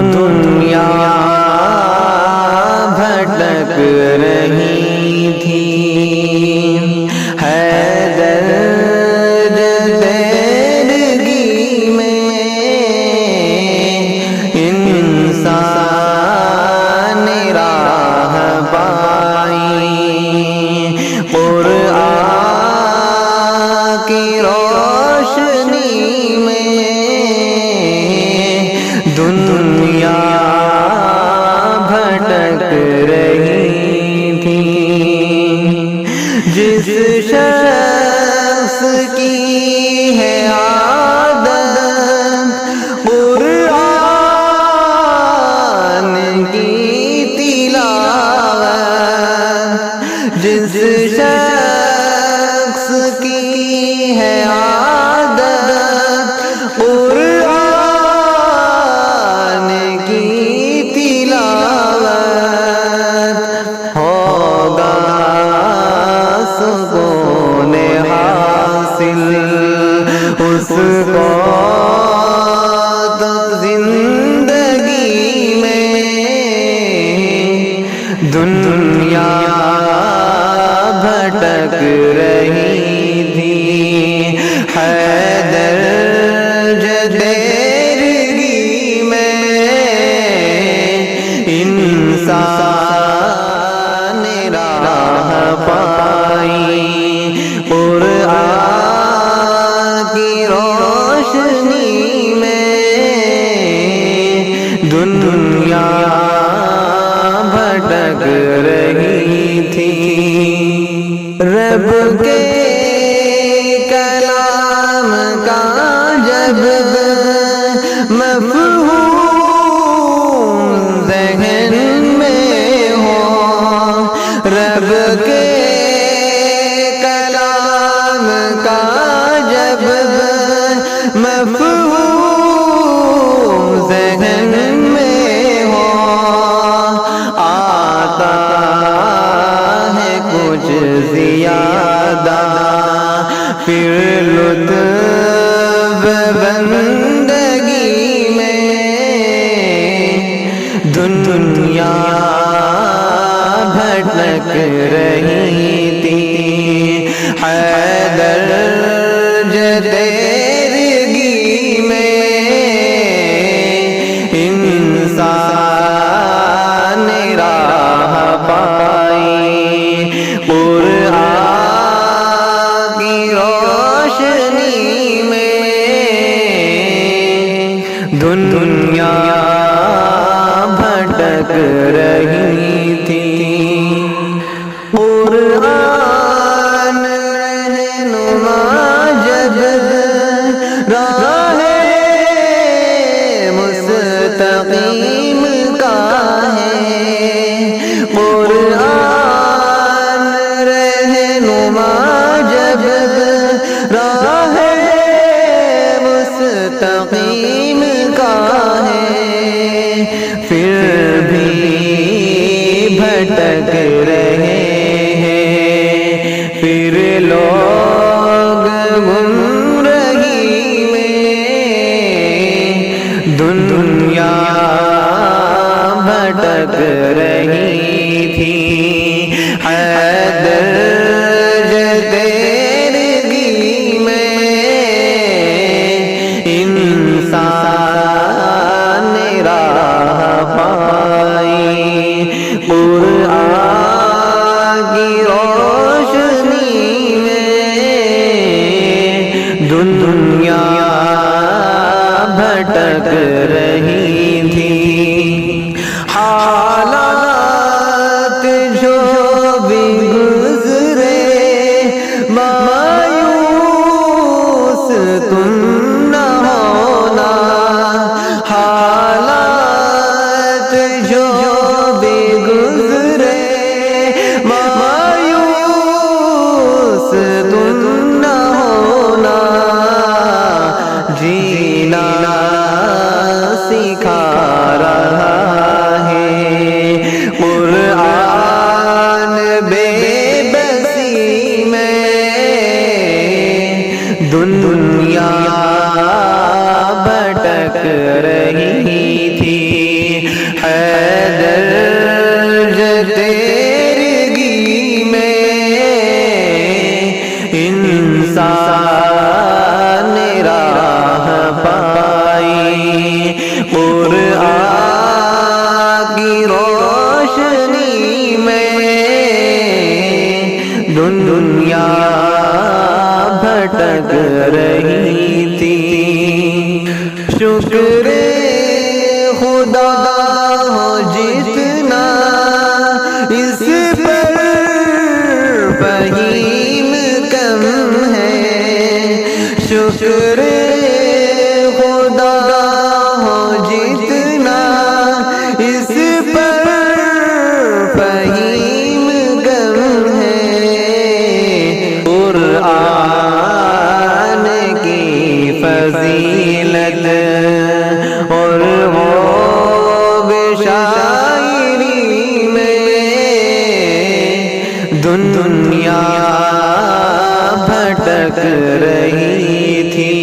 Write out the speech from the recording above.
دنیا بھٹک رہی تھی، حیدر جدیرگی میں انسان راہ پائی، قرآن کی روشنی میں دنیا بھٹک رہی تھی۔ جس شخص کی ہے عادت قرآن کی تلاوت، جس شخص کی ہے عادت قرآن کی تلاوت، ہوگا سکون حاصل اس کو تو زندگی میں۔ دنیا بھٹک رہی تھی، حیدر جدیرگی میں انسان راہ پائی، قرآن کی روشنی میں دنیا بھٹک رہی تھی۔ رب کے کلام کا جب مفہوم ذہن میں ہو، رب کے کلام کا جب مفہوم ذہن میں ہو، آتا ہے کچھ زیادہ پھر لطف بندگی میں۔ دنیا بھٹک رہی تھی، حیدر جدیرگی میں انسان راہ پائی، قرآن کی روشنی میں دنیا بھٹک رہی تھی۔ قرآن رہنما جب راہ مستقیم کا ہے، قرآن رہنما جب راہ مستقیم کا ہے، پھر بھی بھٹک رہے ہیں، پھر لوگ گمراہی میں۔ دنیا درج تیرگی میں انسان راہ پائی، قرآن کی روشنی میں دنیا بھٹک رہی تھی۔ شکر خدا ہو جتنا اس پر فہیم کم ہے، شکر خدا ہو جتنا اس پر فہیم کم ہے۔ قرآن کی فضیلت اور وہ شاعری میں دنیا بھٹک رہی تھی۔